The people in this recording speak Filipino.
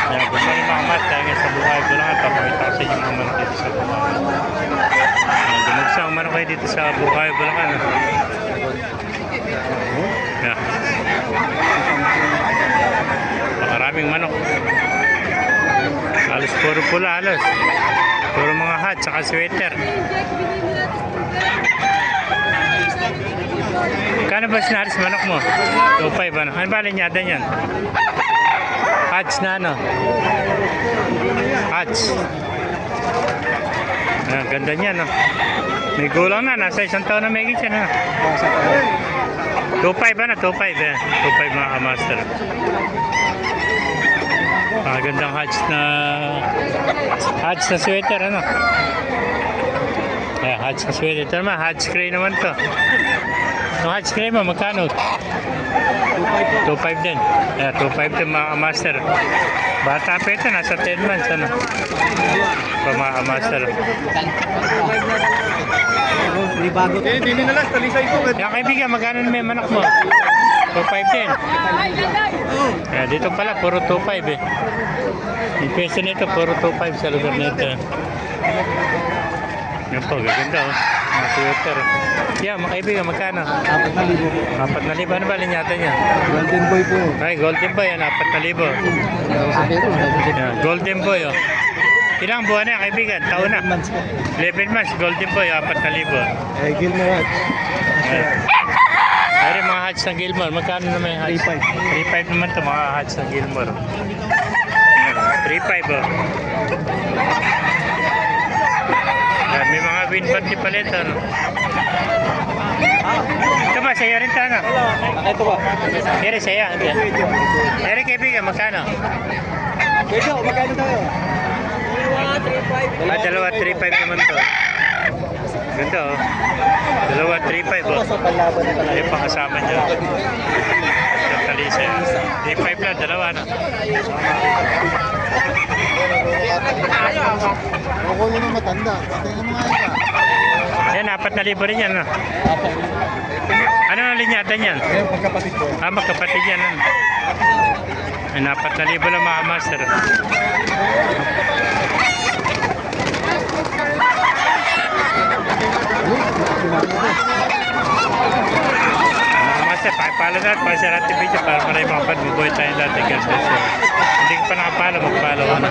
Kaya gusto nyo mga mas, kaya nga sa buhay ko lang at papakita ko sa inyo mga manok dito sa buhay. Dumagsang manok kayo dito sa buhay Bulacan. Yeah. Maraming manok. Halos puro pula, halos. Puro mga hat, saka sweater. Kano ba sinaris manok mo? 2.5 ano? Ano ba linyada niyan? Hats na ano? Hats. Ayan, ganda niyan no? May gulang na, nasa isang taon na may gitsa na. 2.5 ano? 2.5 eh. 2.5 mga kamaster. Gandang hats na sweater ano? Ayan, hats na sweater. Ito naman, hats gray naman to. Yung hats gray mo, magkano? 2.5 din. Ayan, 2.5 din mga kamaster. Bata pa ito, nasa 10 months ano? Mga kamaster. Hindi na lang, talisay ko. Yung kaibigan, magkano na may manok mo? 2.5 din. Dito pala, puro 2.5 eh. Yung peso nito, puro 2.5 sa lugar nito. Yan po, gaganda oh. Mga sweater. Yeah, mga kaibigan, magkano? 4,000. 4,000. Ano ba linyata niya? Golden boy po. Ay, golden boy, yan, 4,000. Yan, golden boy oh. Ilang buwan na kaibigan? Taon na. 11 months, golden boy, 4,000. Gilmore. Ay, mga hats ng Gilmore. Magkano na may hats? 3.5 naman ito, mga hats ng Gilmore. 3.5 oh. Yan, may mga winband di palit ano. Ito ba, saya rin ito ano? Ito ba? Ere, saya. Ere, kaibigan, magkano? Pwede ako, magkano tayo? Dalawa, 3.5 naman to. Ganda oh. Dalawa, 3.5 oh. Ayun pa kasama niya. Sa talisa. 3.5 lang, dalawa na. Ako yun ang matanda. Tingnan mo nga iba. Yan, 4,000 rin yan. No? Ano ang linyata niyan? Ngayon, pagkapatid ko. Magkapatid yan. Ano? Yan, 4,000 lang mga master. Master, pakipalo na at pakisara natin video para maraming mga pag-bubuhay tayo dati. Hindi ka pa nakapalo, magpalo ka na.